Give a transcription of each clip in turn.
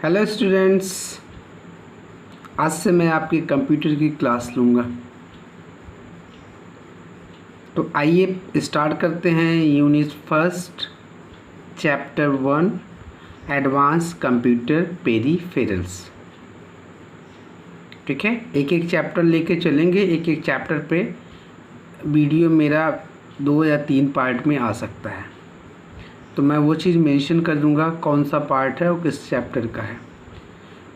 Hello students, आज से मैं आपके कंप्यूटर की क्लास लूँगा। तो आइए स्टार्ट करते हैं unit first chapter 1 advance computer peripherals. ठीक है, एक एक चैप्टर लेके चलेंगे। एक एक चैप्टर पे वीडियो मेरा 2 या 3 पार्ट में आ सकता है, तो मैं वो चीज़ मेंशन कर दूंगा कौन सा पार्ट है और किस चैप्टर का है।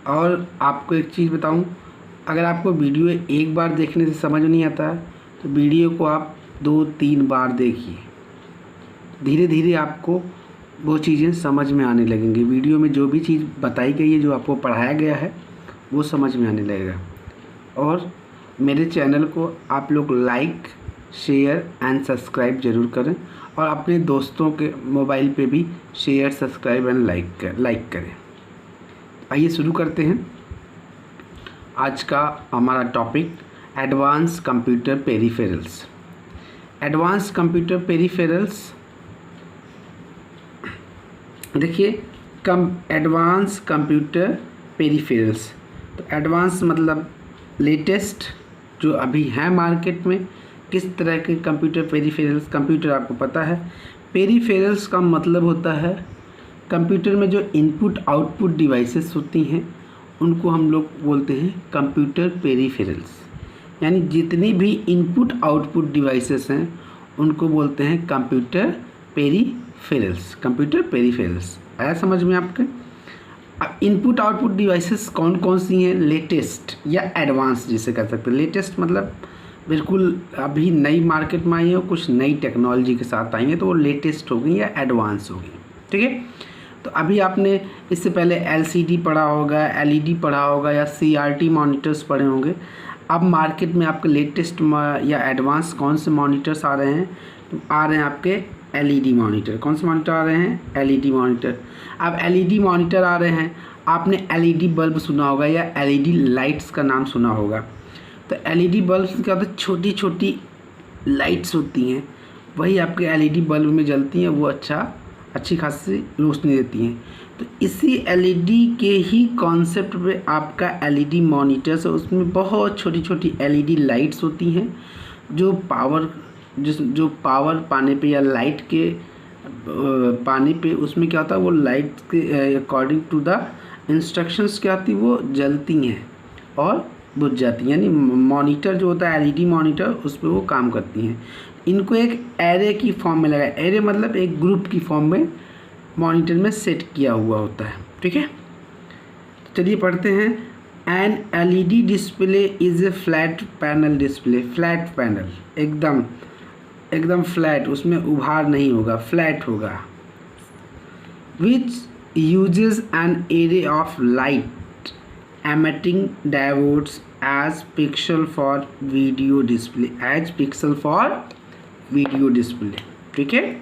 और आपको एक चीज़ बताऊं, अगर आपको वीडियो एक बार देखने से समझ नहीं आता है तो वीडियो को आप 2-3 बार देखिए। धीरे धीरे आपको वो चीज़ें समझ में आने लगेंगी। वीडियो में जो भी चीज़ बताई गई है, जो आपको पढ़ाया गया है, वो समझ में आने लगेगा। और मेरे चैनल को आप लोग लाइक, शेयर एंड सब्सक्राइब ज़रूर करें और अपने दोस्तों के मोबाइल पे भी शेयर, सब्सक्राइब एंड लाइक करें। आइए शुरू करते हैं। आज का हमारा topic advance computer peripherals. Advance computer peripherals, देखिए एडवांस कंप्यूटर पेरिफेरल्स, तो एडवांस मतलब लेटेस्ट, जो अभी है मार्केट में। किस तरह के कंप्यूटर पेरिफेरल्स, कंप्यूटर आपको पता है। पेरिफेरल्स का मतलब होता है कंप्यूटर में जो इनपुट आउटपुट डिवाइसेस होती हैं उनको हम लोग बोलते हैं कंप्यूटर पेरिफेरल्स। यानी जितनी भी इनपुट आउटपुट डिवाइसेस हैं उनको बोलते हैं कंप्यूटर पेरिफेरल्स। कंप्यूटर पेरिफेरल्स आया समझ में आपके। अब इनपुट आउटपुट डिवाइसेस कौन कौन सी हैं? लेटेस्ट या एडवांस जिसे कह सकते हैं। लेटेस्ट मतलब बिल्कुल अभी नई मार्केट में आई है, कुछ नई टेक्नोलॉजी के साथ आई है, तो वो लेटेस्ट होगी या एडवांस होगी। ठीक है, तो अभी आपने इससे पहले एलसीडी पढ़ा होगा, एलईडी पढ़ा होगा या सीआरटी मॉनिटर्स पढ़े होंगे। अब मार्केट में आपके लेटेस्ट या एडवांस कौन से मॉनिटर्स आ रहे हैं? तो आ रहे हैं आपके एलईडी मॉनिटर। कौन से मॉनिटर आ रहे हैं? LED monitor. अब एलईडी मॉनिटर आ रहे हैं, आपने एलईडी बल्ब सुना होगा या एलईडी लाइट्स का नाम सुना होगा। तो एलईडी बल्ब क्या होता है? छोटी छोटी लाइट्स होती हैं, वही आपके एलईडी बल्ब में जलती हैं, वो अच्छी खासी रोशनी देती हैं। तो इसी एलईडी के ही कॉन्सेप्ट पे आपका एलईडी मॉनिटर्स है। उसमें बहुत छोटी छोटी एलईडी लाइट्स होती हैं जो पावर पाने पे या लाइट के पाने पे उसमें क्या होता है, वो लाइट के अकॉर्डिंग टू द इंस्ट्रक्शंस क्या होती है, वो जलती हैं और बुझ जाती हैं। यानी मॉनिटर जो होता है एलईडी मॉनिटर, उस पर वो काम करती हैं। इनको एक एरे की फॉर्म में लगाया, एरे मतलब एक ग्रुप की फॉर्म में मॉनिटर में सेट किया हुआ होता है। ठीक है, चलिए पढ़ते हैं। An LED display is a flat panel display. Flat panel, एकदम फ्लैट, उसमें उभार नहीं होगा, फ्लैट होगा। Which uses an array of light emitting diodes as pixel for video display। ठीक है,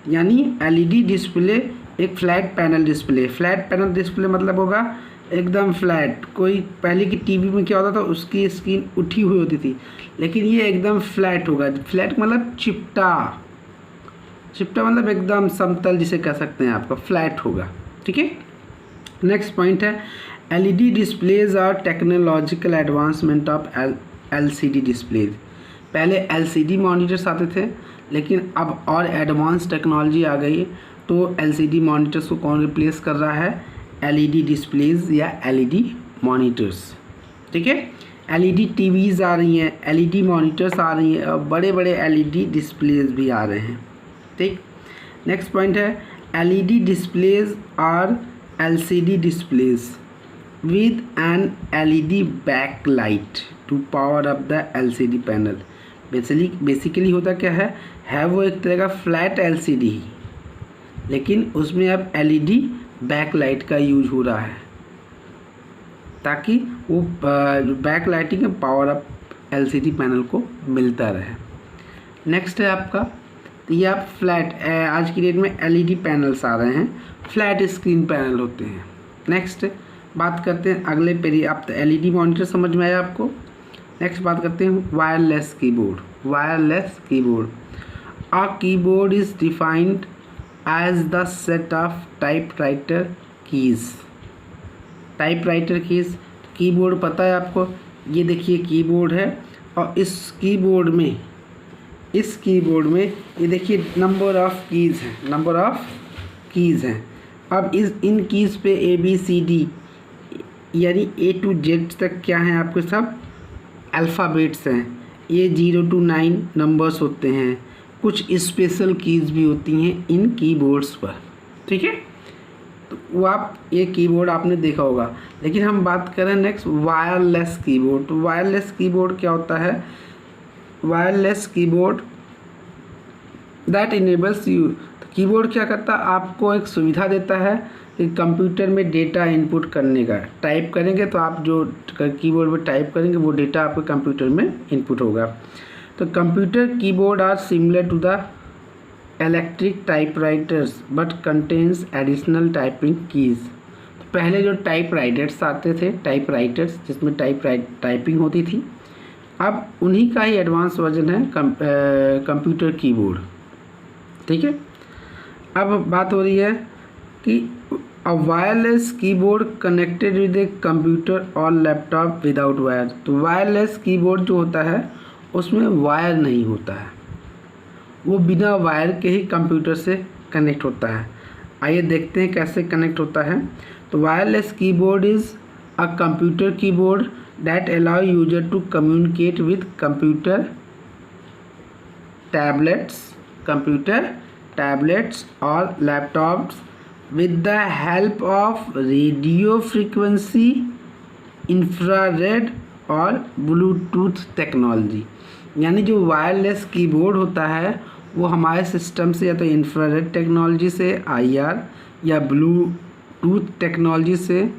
यानी एलईडी डिस्प्ले एक flat panel display. Flat panel display मतलब होगा एकदम फ्लैट। कोई पहले की टीवी में क्या होता था, उसकी स्क्रीन उठी हुई होती थी, लेकिन ये एकदम फ्लैट होगा। फ्लैट मतलब चिपटा मतलब एकदम समतल जिसे कह सकते हैं, आपका फ्लैट होगा। ठीक है, नेक्स्ट पॉइंट है LED displays are technological advancement of LCD displays. पहले एलसीडी मॉनिटर्स आते थे, लेकिन अब और एडवांस टेक्नोलॉजी आ गई है। तो एलसीडी मॉनिटर्स को कौन रिप्लेस कर रहा है? एलईडी डिस्प्लेज या एलईडी मॉनिटर्स। ठीक है, एलईडी टीवीज़ आ रही हैं, एलईडी मॉनिटर्स आ रही हैं और बड़े बड़े एलईडी डिस्प्लेज भी आ रहे हैं। ठीक, नेक्स्ट पॉइंट है LED displays are LCD displays with an LED backlight to power up the LCD panel। Basically होता क्या है वो एक तरह का फ्लैट LCD ही, लेकिन उसमें अब LED बैकलाइट का यूज हो रहा है ताकि वो बैकलाइटिंग का पावर अप LCD पैनल को मिलता रहे। नेक्स्ट है आपका, तो ये आप फ्लैट, आज की डेट में LED पैनल्स आ रहे हैं, फ्लैट स्क्रीन पैनल होते हैं। नेक्स्ट बात करते हैं अगले आप एलईडी मॉनिटर समझ में आया आपको। नेक्स्ट बात करते हैं wireless keyboard. A keyboard is defined as the set of typewriter keys. Typewriter keys, keyboard पता है आपको, ये देखिए कीबोर्ड है और इस कीबोर्ड में ये देखिए नंबर ऑफ़ कीज़ हैं। अब इन कीज़ पे ABCD यानी A to Z तक क्या हैं आपके सब अल्फ़ाबेट्स हैं। ये 0 to 9 नंबर्स होते हैं। कुछ स्पेशल कीज़ भी होती हैं इन कीबोर्ड्स पर, ठीक है। तो वो आप ये कीबोर्ड आपने देखा होगा। लेकिन हम बात करें नेक्स्ट वायरलेस कीबोर्ड। तो वायरलेस कीबोर्ड क्या होता है? Wireless keyboard that enables you, तो कीबोर्ड क्या करता है? आपको एक सुविधा देता है कि कंप्यूटर में डेटा इनपुट करने का। टाइप करेंगे तो आप जो कीबोर्ड में टाइप करेंगे वो डेटा आपके कंप्यूटर में इनपुट होगा। तो computer keyboard are similar to the electric typewriters but contains additional typing keys. तो पहले जो टाइपराइटर्स आते थे, टाइपराइटर्स जिसमें टाइपिंग होती थी, अब उन्हीं का ही एडवांस वर्जन है कंप्यूटर कीबोर्ड, ठीक है। अब बात हो रही है कि a wireless keyboard connected with a computer और लैपटॉप विदाउट वायर। तो वायरलेस कीबोर्ड जो होता है उसमें वायर नहीं होता है, वो बिना वायर के ही कंप्यूटर से कनेक्ट होता है। आइए देखते हैं कैसे कनेक्ट होता है। तो wireless keyboard is a computer keyboard that allow user to communicate with computer tablets और laptops with the help of radio frequency, infrared और ब्लूटूथ टेक्नोलॉजी। यानी जो वायरलेस कीबोर्ड होता है वो हमारे सिस्टम से या तो इंफ्रारेड टेक्नोलॉजी से IR या ब्लूटूथ टेक्नोलॉजी से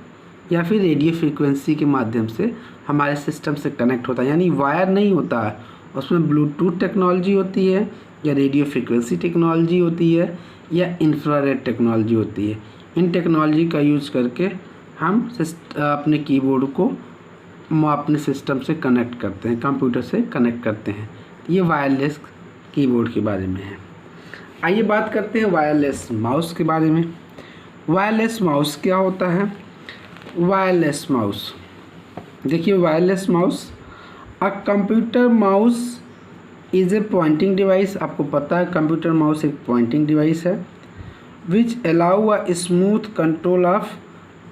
या फिर रेडियो फ्रीक्वेंसी के माध्यम से हमारे सिस्टम से कनेक्ट होता है। यानी वायर नहीं होता है, उसमें ब्लूटूथ टेक्नोलॉजी होती है या रेडियो फ्रीक्वेंसी टेक्नोलॉजी होती है या इंफ्रारेड टेक्नोलॉजी होती है। इन टेक्नोलॉजी का यूज़ करके हम अपने कीबोर्ड को अपने सिस्टम से कनेक्ट करते हैं, कंप्यूटर से कनेक्ट करते हैं। ये वायरलेस कीबोर्ड के बारे में है। आइए बात करते हैं वायरलेस माउस के बारे में। वायरलेस माउस क्या होता है? वायरलेस माउस देखिए, wireless mouse a computer mouse is a pointing device. आपको पता है कंप्यूटर माउस एक पॉइंटिंग डिवाइस है which allow a smooth control of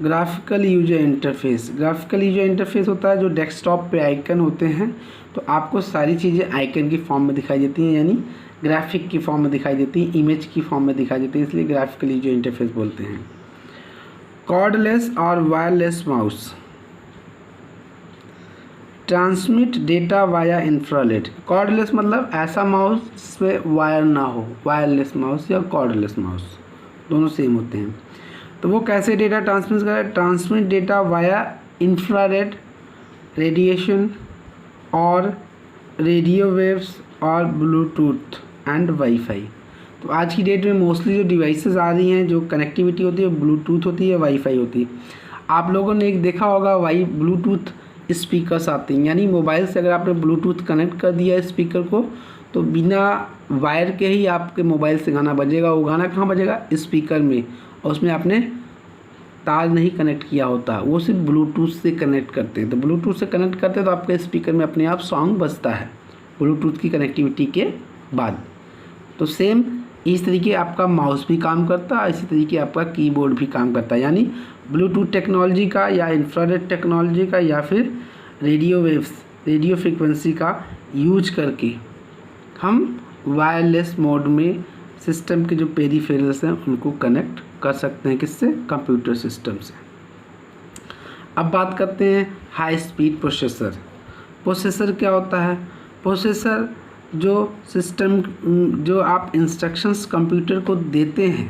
graphical user interface. Graphical user interface होता है जो डेस्कटॉप पे आइकन होते हैं, तो आपको सारी चीज़ें आइकन की फॉर्म में दिखाई देती हैं, यानी ग्राफिक की फॉर्म में दिखाई देती हैं, इमेज की फॉर्म में दिखाई देती है, इसलिए ग्राफिकल यूजर इंटरफेस बोलते हैं। कॉर्डलेस और wireless mouse transmit data via infrared. Cordless मतलब ऐसा माउस जिसमें वायर ना हो, वायरलेस माउस या कॉर्डलेस माउस दोनों सेम होते हैं। तो वो कैसे डेटा ट्रांसमिट करे? Transmit data via infrared radiation और रेडियो वेव्स और ब्लूटूथ एंड वाईफाई। तो आज की डेट में मोस्टली जो डिवाइसेस आ रही हैं, जो कनेक्टिविटी होती है, ब्लूटूथ होती है, वाईफाई होती है। आप लोगों ने एक देखा होगा ब्लूटूथ स्पीकर्स आते हैं, यानी मोबाइल से अगर आपने ब्लूटूथ कनेक्ट कर दिया स्पीकर को तो बिना वायर के ही आपके मोबाइल से गाना बजेगा। वो गाना कहाँ बजेगा? स्पीकर में, और उसमें आपने तार नहीं कनेक्ट किया होता, वो सिर्फ ब्लूटूथ से कनेक्ट करते हैं। तो ब्लूटूथ से कनेक्ट करते हैं तो आपके स्पीकर में अपने आप सॉन्ग बजता है ब्लूटूथ की कनेक्टिविटी के बाद। तो सेम इस तरीके आपका माउस भी काम करता है, इसी तरीके आपका कीबोर्ड भी काम करता है। यानी ब्लूटूथ टेक्नोलॉजी का या इंफ्रारेड टेक्नोलॉजी का या फिर रेडियो वेव्स, रेडियो फ्रीक्वेंसी का यूज करके हम वायरलेस मोड में सिस्टम के जो पेरिफेरल्स हैं उनको कनेक्ट कर सकते हैं। किससे? कंप्यूटर सिस्टम से। अब बात करते हैं हाई स्पीड प्रोसेसर। प्रोसेसर क्या होता है? प्रोसेसर जो सिस्टम, जो आप इंस्ट्रक्शंस कंप्यूटर को देते हैं,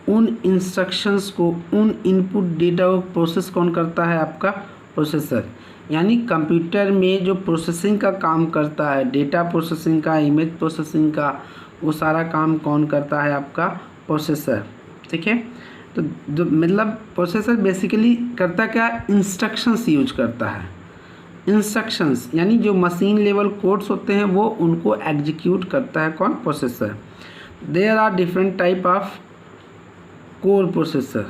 उन इंस्ट्रक्शंस को, उन इनपुट डेटा को प्रोसेस कौन करता है? आपका प्रोसेसर। यानी कंप्यूटर में जो प्रोसेसिंग का काम करता है, डेटा प्रोसेसिंग का, इमेज प्रोसेसिंग का, वो सारा काम कौन करता है? आपका प्रोसेसर, ठीक है। तो जो मतलब प्रोसेसर बेसिकली करता क्या? इंस्ट्रक्शंस यूज करता है। इंस्ट्रक्शंस यानी जो मशीन लेवल कोड्स होते हैं वो उनको एग्जीक्यूट करता है कौन? Processor. There are different type of core processor.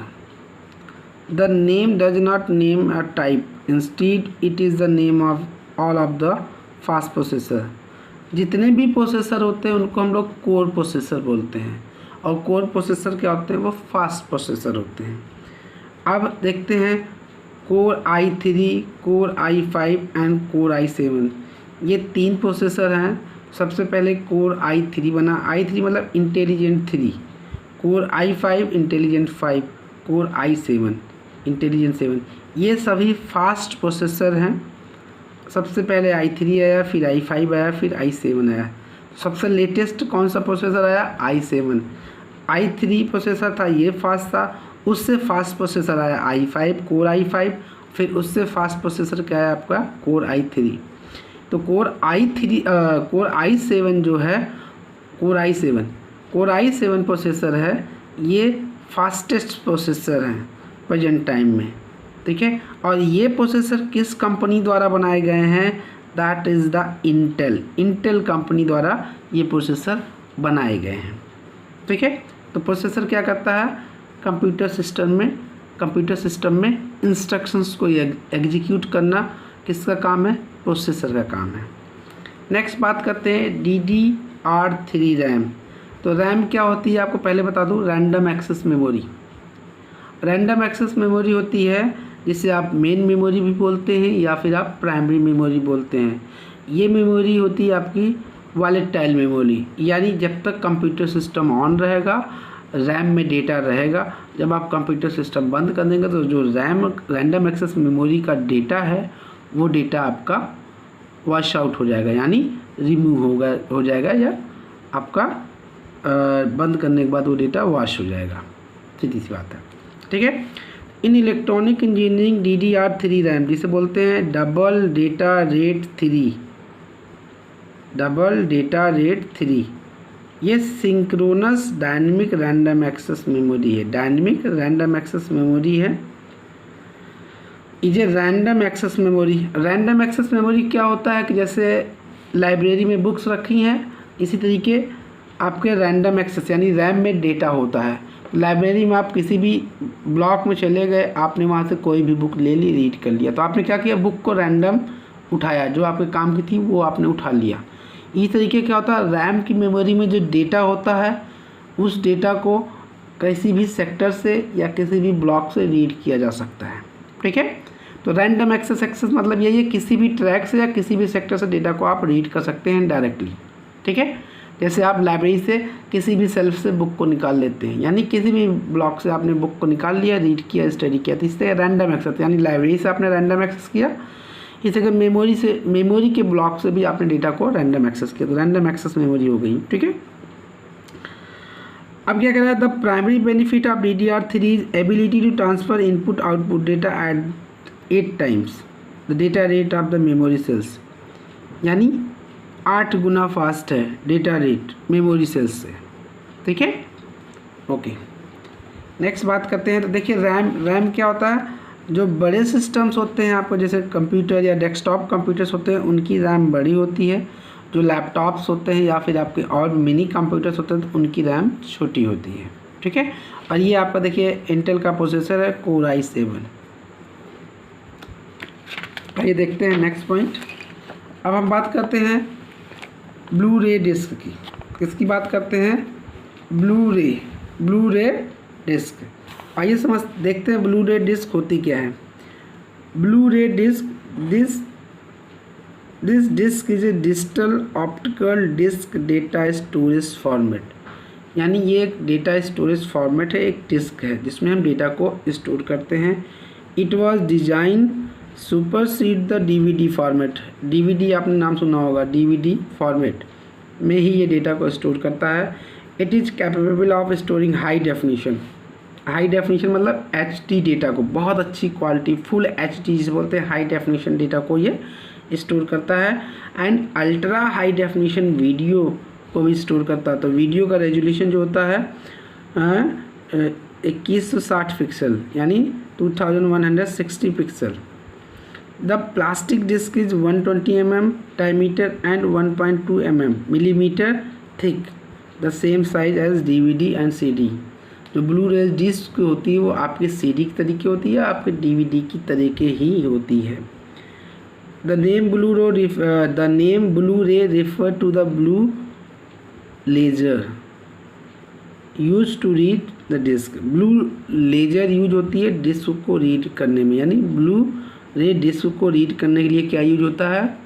The name does not name a type, instead it is the name of all of the fast processor. जितने भी प्रोसेसर होते हैं उनको हम लोग कोर प्रोसेसर बोलते हैं, और कोर प्रोसेसर क्या होते हैं, वो फास्ट प्रोसेसर होते हैं। अब देखते हैं core i3, core i5 and core i7, ये 3 प्रोसेसर हैं। सबसे पहले कोर i3 बना, i3 मतलब intelligent 3, core i5 intelligent 5, core i7 intelligent 7, ये सभी फास्ट प्रोसेसर हैं। सबसे पहले i3 आया, फिर i5 आया, फिर i7 आया। सबसे लेटेस्ट कौन सा प्रोसेसर आया, i7। i3 प्रोसेसर था, ये फास्ट था, उससे फास्ट प्रोसेसर आया i5, कोर i5, फिर उससे फास्ट प्रोसेसर क्या है आपका, कोर i3। तो कोर i7 जो है, कोर i7 प्रोसेसर है, ये फास्टेस्ट प्रोसेसर हैं प्रेजेंट टाइम में, ठीक है। और ये प्रोसेसर किस कंपनी द्वारा बनाए गए हैं, that is the Intel company द्वारा ये प्रोसेसर बनाए गए हैं, ठीक है। तो प्रोसेसर क्या करता है, कंप्यूटर सिस्टम में इंस्ट्रक्शंस को एग्जीक्यूट करना किसका काम है, प्रोसेसर का काम है। नेक्स्ट बात करते हैं DDR3 रैम। तो रैम क्या होती है आपको पहले बता दूं, random access memory. Random access memory होती है जिसे आप मेन मेमोरी भी बोलते हैं या फिर आप प्राइमरी मेमोरी बोलते हैं। ये मेमोरी होती है आपकी वॉलेटाइल मेमोरी, यानी जब तक कंप्यूटर सिस्टम ऑन रहेगा रैम में डेटा रहेगा, जब आप कंप्यूटर सिस्टम बंद कर देंगे तो जो रैंडम एक्सेस मेमोरी का डेटा है वो डेटा आपका वॉश आउट हो जाएगा, यानी रिमूव हो जाएगा, या आपका बंद करने के बाद वो डेटा वॉश हो जाएगा, सीधी सी बात है, ठीक है। इन इलेक्ट्रॉनिक इंजीनियरिंग DDR3 रैम जिसे बोलते हैं डबल डेटा रेट 3, ये synchronous dynamic random access memory है। डायनेमिक रैंडम एक्सेस मेमोरी है, ये रैंडम एक्सेस मेमोरी क्या होता है कि जैसे लाइब्रेरी में बुक्स रखी हैं, इसी तरीके आपके रैंडम एक्सेस यानी रैम में डेटा होता है। लाइब्रेरी में आप किसी भी ब्लॉक में चले गए, आपने वहाँ से कोई भी बुक ले ली, रीड कर लिया, तो आपने क्या किया, बुक को रैंडम उठाया, जो आपके काम की थी वो आपने उठा लिया। इस तरीके क्या होता है, रैम की मेमोरी में जो डेटा होता है उस डेटा को किसी भी सेक्टर से या किसी भी ब्लॉक से रीड किया जा सकता है, ठीक है। तो रैंडम एक्सेस मतलब यही है, किसी भी ट्रैक से या किसी भी सेक्टर से डेटा को आप रीड कर सकते हैं डायरेक्टली, ठीक है। जैसे आप लाइब्रेरी से किसी भी सेल्फ से बुक को निकाल लेते हैं, यानी किसी भी ब्लॉक से आपने बुक को निकाल लिया, रीड किया, स्टडी किया, तो इससे रैंडम एक्सेस, यानी लाइब्रेरी से आपने रैंडम एक्सेस किया, इस तरह मेमोरी के ब्लॉक से भी आपने डेटा को रैंडम एक्सेस किया, तो रैंडम एक्सेस मेमोरी हो गई, ठीक है। अब क्या कह रहा है, the primary benefit of DDR3 is ability to transfer input output data at 8 times the data rate of the memory cells, यानी 8 गुना फास्ट है डेटा रेट मेमोरी सेल्स से, ठीक है। ओके, नेक्स्ट बात करते हैं। तो देखिए रैम क्या होता है, जो बड़े सिस्टम्स होते हैं आपको, जैसे कंप्यूटर या डेस्कटॉप कंप्यूटर्स होते हैं, उनकी रैम बड़ी होती है। जो लैपटॉप्स होते हैं या फिर आपके और मिनी कंप्यूटर्स होते हैं तो उनकी रैम छोटी होती है, ठीक है। और ये आपका देखिए इंटेल का प्रोसेसर है कोर i7। आइए देखते हैं नेक्स्ट पॉइंट। अब हम बात करते हैं ब्लू रे डिस्क की। किसकी बात करते हैं, ब्लू रे डिस्क। आइए देखते हैं ब्लू रे डिस्क होती क्या है। Blu ray disc this disc is a digital optical disc data storage format, यानी ये एक डेटा स्टोरेज फॉर्मेट है, एक डिस्क है जिसमें हम डेटा को स्टोर करते हैं। It was design supersede the DVD format. DVD आपने नाम सुना होगा, DVD फॉर्मेट में ही ये डेटा को स्टोर करता है। It is capable of storing high definition मतलब HD डेटा को, बहुत अच्छी क्वालिटी, फुल HD जिसे बोलते हैं, हाई डेफिनेशन डेटा को ये स्टोर करता है। And ultra high definition video को भी स्टोर करता है। तो वीडियो का रेजोल्यूशन जो होता है 2160 पिक्सल, यानी 2160 pixel. The plastic disc is 120 mm diameter and 1.2 mm millimeter thick, the same size as DVD and CD। जो ब्लू रे डिस्क होती है वो आपके सीडी की तरीके होती है, आपके डीवीडी की तरीके ही होती है। The name Blu ray refer to the blue laser use to read the disc. Blue laser use होती है डिस्क को रीड करने में, यानी ब्लू रे डिस्क को रीड करने के लिए क्या यूज होता है,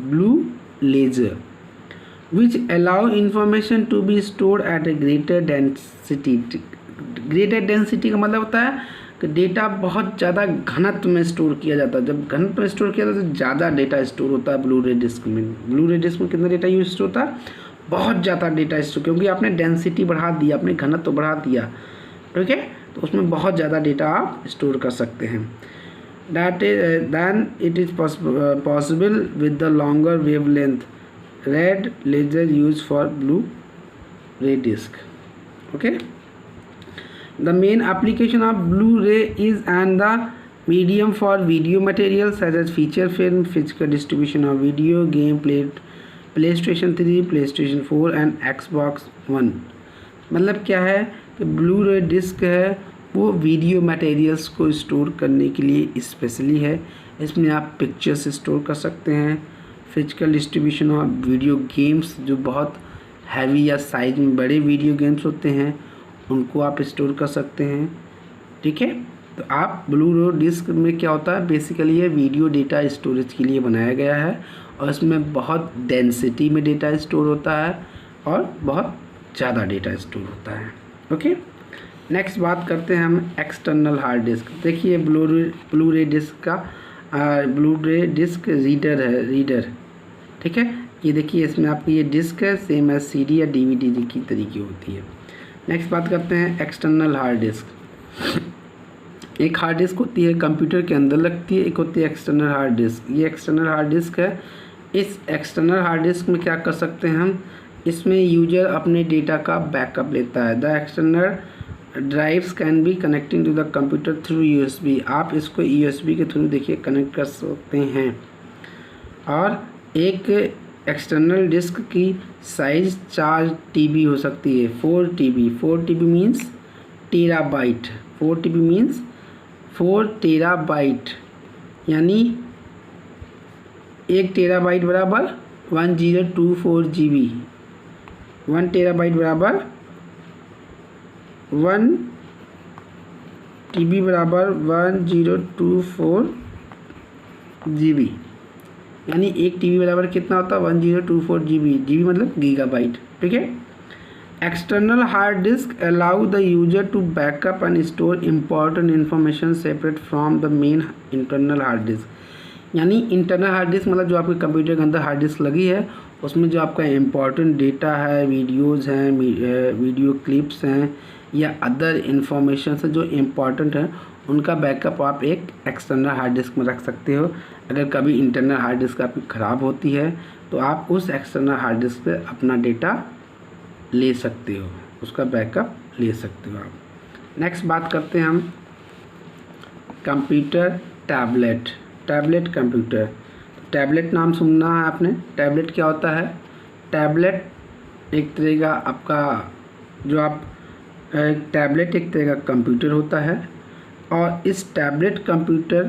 blue laser, which allow information to be store at a greater density. Greater density का मतलब होता है कि डेटा बहुत ज़्यादा घनत्व में स्टोर किया जाता है। जब घनत्व में स्टोर किया जाता है तो ज़्यादा डेटा स्टोर होता है ब्लू रे डिस्क में। ब्लू रे डिस्क में कितना डेटा यूज होता है, बहुत ज़्यादा डेटा स्टोर, क्योंकि आपने डेंसिटी बढ़ा दिया, आपने घनत्व बढ़ा दिया, ठीक है, तो उसमें बहुत ज़्यादा डेटा आप स्टोर कर सकते हैं। Then it is possible with the longer wavelength red laser used for blue ray disk. Okay, the main application of Blu-ray is and the medium for video material such as feature film, physical distribution of video, game, PlayStation 3, PlayStation 4 and Xbox One। मतलब क्या है कि blue ray disc है वो video materials को store करने के लिए स्पेशली है। इसमें आप पिक्चर्स स्टोर कर सकते हैं, physical distribution of video games, जो बहुत हैवी या साइज में बड़े वीडियो गेम्स होते हैं उनको आप स्टोर कर सकते हैं, ठीक है। तो आप ब्लू रे डिस्क में क्या होता है, बेसिकली ये वीडियो डेटा स्टोरेज के लिए बनाया गया है और इसमें बहुत डेंसिटी में डेटा स्टोर होता है और बहुत ज़्यादा डेटा स्टोर होता है। ओके, नेक्स्ट बात करते हैं हम एक्सटर्नल हार्ड डिस्क। देखिए ब्लू रे डिस्क का ब्लू रे डिस्क रीडर, ठीक है। ये देखिए इसमें आपकी ये डिस्क है, सेम एज सीडी या डीवीडी की तरीके होती है। नेक्स्ट बात करते हैं एक्सटर्नल हार्ड डिस्क। एक हार्ड डिस्क होती है कंप्यूटर के अंदर लगती है, एक होती है एक्सटर्नल हार्ड डिस्क। ये एक्सटर्नल हार्ड डिस्क है। इस एक्सटर्नल हार्ड डिस्क में क्या कर सकते हैं हम, इसमें यूजर अपने डेटा का बैकअप लेता है। The external drives can be connecting to the computer through USB. आप इसको यूएसबी के थ्रू देखिए कनेक्ट कर सकते हैं। और एक एक्सटर्नल डिस्क की साइज 4 TB हो सकती है, 4 TB। 4 TB means terabyte, 4 TB means 4 terabyte, यानी 1 टेराबाइट बराबर 1024 GB। 1 टेराबाइट बराबर 1 TB बराबर 1024 GB, यानी 1 TB बराबर कितना होता है, 1024 GB। GB मतलब गीगाबाइट, ठीक है। External hard disk allow the user to backup and store important information separate from the main internal hard disk. यानी इंटरनल हार्ड डिस्क मतलब जो आपके कंप्यूटर के अंदर हार्ड डिस्क लगी है उसमें जो आपका इम्पॉर्टेंट डेटा है, वीडियोज़ हैं, वीडियो क्लिप्स हैं या अदर इन्फॉर्मेशन से जो इम्पॉर्टेंट है उनका बैकअप आप एक एक्सटर्नल हार्ड डिस्क में रख सकते हो। अगर कभी इंटरनल हार्ड डिस्क आपकी ख़राब होती है तो आप उस एक्सटर्नल हार्ड डिस्क पे अपना डेटा ले सकते हो, उसका बैकअप ले सकते हो आप। नेक्स्ट बात करते हैं हम कंप्यूटर टैबलेट कंप्यूटर। टैबलेट नाम सुनना है आपने। टैबलेट क्या होता है, टैबलेट एक तरह का आपका जो आप टैबलेट एक तरह का कंप्यूटर होता है और इस टैबलेट कंप्यूटर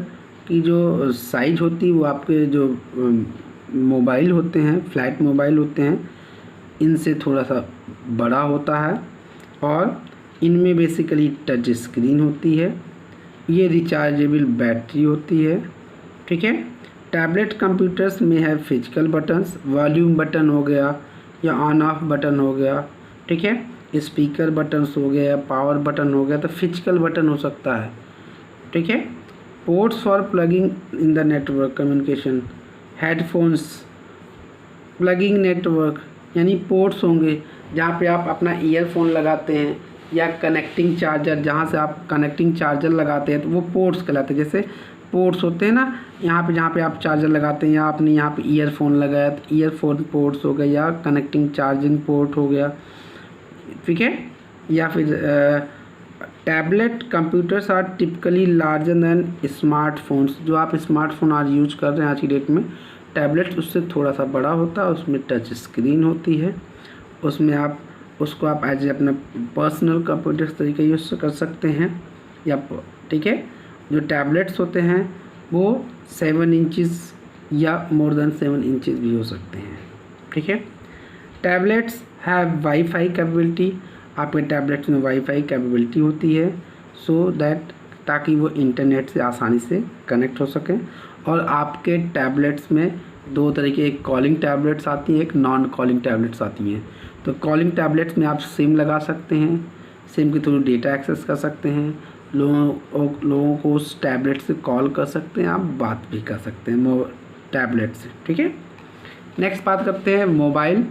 की जो साइज होती है वो आपके जो मोबाइल होते हैं, फ्लैट मोबाइल होते हैं, इनसे थोड़ा सा बड़ा होता है और इनमें बेसिकली टच स्क्रीन होती है। ये रिचार्जेबल बैटरी होती है, ठीक है। टैबलेट कंप्यूटर्स में है फिजिकल बटन्स, वॉल्यूम बटन हो गया या ऑन ऑफ बटन हो गया, ठीक है, स्पीकर बटन्स हो गया या पावर बटन हो गया, तो फिजिकल बटन हो सकता है, ठीक है। Ports for plugging in the network communication, headphones, plugging network, यानी पोर्ट्स होंगे जहाँ पे आप अपना ईयरफोन लगाते हैं या कनेक्टिंग चार्जर, जहाँ से आप कनेक्टिंग चार्जर लगाते हैं तो वो पोर्ट्स कहलाते हैं। जैसे पोर्ट्स होते हैं ना यहाँ पे, जहाँ पे आप चार्जर लगाते हैं या आपने यहाँ पे ईयरफोन लगाया तो ईयरफोन पोर्ट्स हो गए या कनेक्टिंग चार्जिंग पोर्ट हो गया, ठीक है। या फिर tablet computers are typically larger than smartphones. जो आप स्मार्टफोन आज यूज कर रहे हैं आज की डेट में, टैबलेट उससे थोड़ा सा बड़ा होता है, उसमें टच स्क्रीन होती है, उसमें आप उसको आप एज अपना पर्सनल कंप्यूटर तरीके यूज़ कर सकते हैं या ठीक है। जो टैबलेट्स होते हैं वो 7 इंचज़ या मोर देन 7 इंचज़ भी हो सकते हैं, ठीक है। टैबलेट्स हैव वाईफाई कैपेबिलिटी, आपके टैबलेट्स में वाईफाई कैपेबिलिटी होती है सो दैट ताकि वो इंटरनेट से आसानी से कनेक्ट हो सकें। और आपके टैबलेट्स में 2 तरह की, एक कॉलिंग टैबलेट्स आती हैं, एक नॉन कॉलिंग टैबलेट्स आती हैं। तो कॉलिंग टैबलेट्स में आप सिम लगा सकते हैं, सिम के थ्रू डेटा एक्सेस कर सकते हैं, लोगों को उस टैबलेट से कॉल कर सकते हैं, आप बात भी कर सकते हैं टैबलेट से, ठीक है। नेक्स्ट बात करते हैं मोबाइल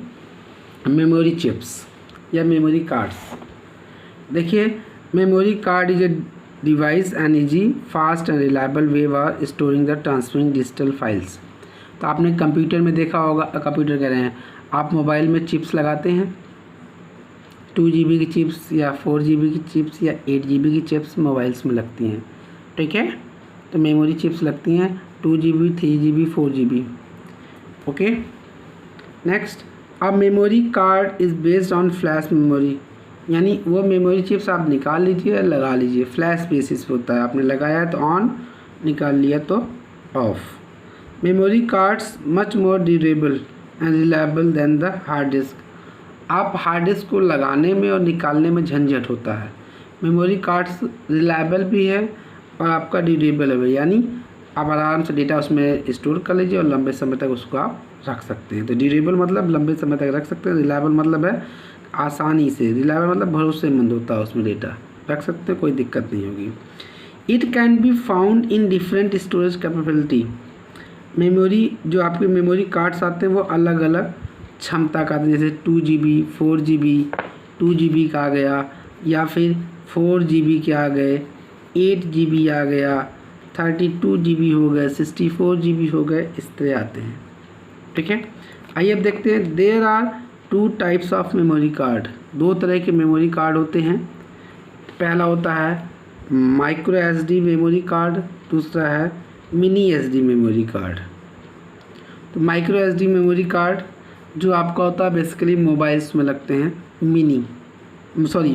मेमोरी चिप्स या मेमोरी कार्ड्स। देखिए, memory card is a device and easy fast and reliable way for storing the transferring digital files. तो आपने कंप्यूटर में देखा होगा, कंप्यूटर कह रहे हैं, आप मोबाइल में चिप्स लगाते हैं, 2 GB की चिप्स या 4 GB की चिप्स या 8 GB की चिप्स मोबाइल्स में लगती हैं, ठीक है। तो मेमोरी चिप्स लगती हैं 2 GB, 3 GB, 4 GB, okay. Next, अब memory card is based on flash memory, यानी वो मेमोरी चिप्स आप निकाल लीजिए और लगा लीजिए, फ्लैश बेसिस पे होता है, आपने लगाया तो ऑन, निकाल लिया तो of. Memory cards much more durable and reliable then the hard disk. आप हार्ड डिस्क को लगाने में और निकालने में झंझट होता है, मेमोरी कार्ड्स रिलायबल भी है और आपका ड्यूरेबल है, यानी आप आराम से डेटा उसमें स्टोर कर लीजिए और लंबे समय तक उसको आप रख सकते हैं। तो ड्यूरेबल मतलब लंबे समय तक रख सकते हैं, रिलायबल मतलब है आसानी से, रिलायबल मतलब भरोसेमंद होता है, उसमें डेटा रख सकते हैं, कोई दिक्कत नहीं होगी। It can be found in different storage capability. Memory, जो आपके मेमोरी कार्ड्स आते हैं वो अलग अलग क्षमता का, जैसे 2 GB, 4 GB, 2 GB का आ गया, या फिर 4 GB के आ गए, 8 GB आ गया, 32 GB हो गए, 64 GB हो गए, इस तरह आते हैं, ठीक है। आइए अब देखते हैं, there are 2 types of memory card. 2 तरह के मेमोरी कार्ड होते हैं। पहला होता है माइक्रो SD मेमोरी कार्ड, दूसरा है मिनी SD मेमोरी कार्ड। तो माइक्रो SD मेमोरी कार्ड जो आपका होता है बेसिकली मोबाइल्स में लगते हैं,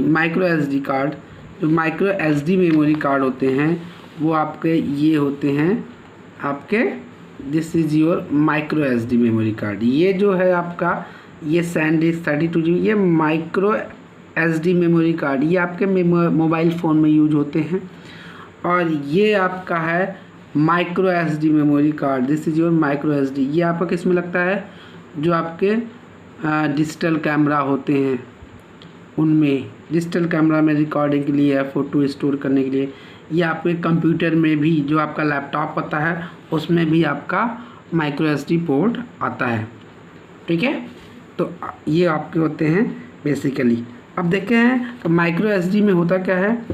माइक्रो SD कार्ड, जो माइक्रो SD मेमोरी कार्ड होते हैं वो आपके ये होते हैं, आपके this is your micro SD memory card. ये जो है आपका, ये SanDisk 32 GB, ये माइक्रो SD मेमोरी कार्ड, ये आपके मोबाइल फ़ोन में यूज होते हैं। और ये आपका है micro SD memory card, this is your micro SD। ये आपका किस में लगता है, जो आपके डिजिटल कैमरा होते हैं उनमें, डिजिटल कैमरा में रिकॉर्डिंग के लिए या फ़ोटो स्टोर करने के लिए, ये आपके कंप्यूटर में भी, जो आपका लैपटॉप होता है उसमें भी आपका माइक्रो SD पोर्ट आता है, ठीक है। तो ये आपके होते हैं बेसिकली। अब देखते हैं तो माइक्रो SD में होता क्या है,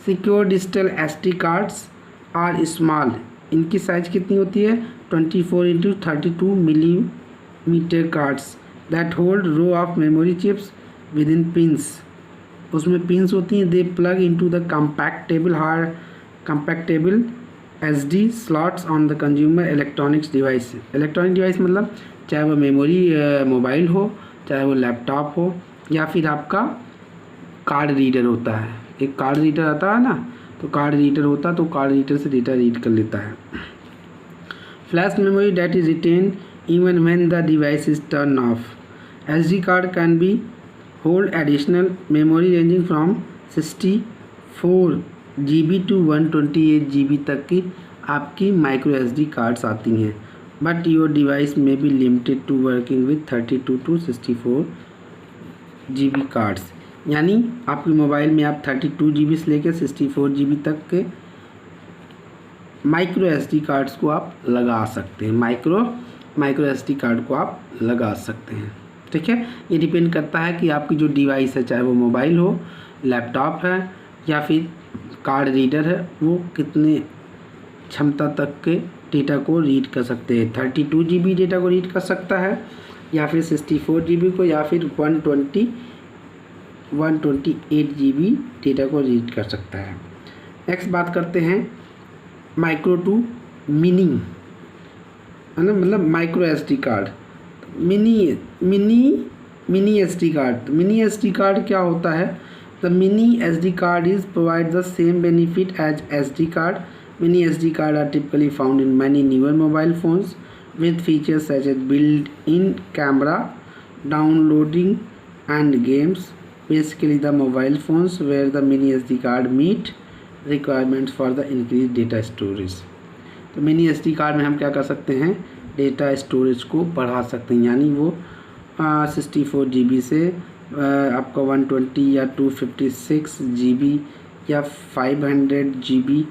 secure digital SD cards are small, इनकी साइज़ कितनी होती है, 24x32 millimetre cards that hold row of memory chips with in pins. उसमें पिंस होती हैं, they plug into the compatible SD slots on the consumer electronics device. Electronic device मतलब चाहे वो मेमोरी मोबाइल हो, चाहे वो लैपटॉप हो, या फिर आपका कार्ड रीडर होता है, एक कार्ड रीडर आता है ना, तो कार्ड रीडर होता है, तो कार्ड रीडर से डेटा रीड कर लेता है। Flash memory that is retained even when the device is turn off. SD card can be hold additional memory ranging from 64 GB to 128 GB तक की आपकी माइक्रो SD कार्ड्स आती हैं, but your device में be limited to working with 32 to 64 GB cards. यानी आपके mobile में आप 32 GB से लेकर 64 GB तक के माइक्रो SD कार्ड्स को आप लगा सकते हैं, माइक्रो SD कार्ड को आप लगा सकते हैं, ठीक है। ये डिपेंड करता है कि आपकी जो डिवाइस है, चाहे वो मोबाइल हो, लैपटॉप है या फिर कार्ड रीडर है, वो कितने क्षमता तक के डेटा को रीड कर सकते हैं। 32 GB डेटा को रीड कर सकता है, या फिर 64 GB को, या फिर 128 GB डेटा को रीड कर सकता है। नेक्स्ट बात करते हैं माइक्रो टू मिनी, है ना, मतलब micro SD card. Mini mini S D card. Mini S D card क्या होता है? The mini S D card is provide the same benefit as S D card. Mini S D card are typically found in many newer mobile phones with features such as built-in camera, downloading and games. Basically the mobile phones where the mini SD card meet requirements for the increased data storage. तो mini SD card में हम क्या कर सकते हैं? Data storage को बढ़ा सकते हैं, यानी वो 64 GB से आपका 120 या 256 GB या 500 GB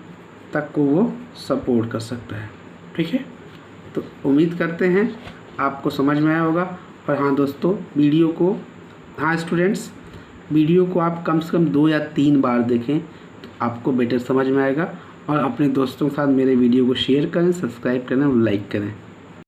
तक को वो सपोर्ट कर सकता है। ठीक है, तो उम्मीद करते हैं आपको समझ में आया होगा। और हाँ दोस्तों, वीडियो को, हाँ स्टूडेंट्स, वीडियो को आप कम से कम 2 या 3 बार देखें तो आपको बेटर समझ में आएगा। और अपने दोस्तों के साथ मेरे वीडियो को शेयर करें, सब्सक्राइब करें और लाइक करें।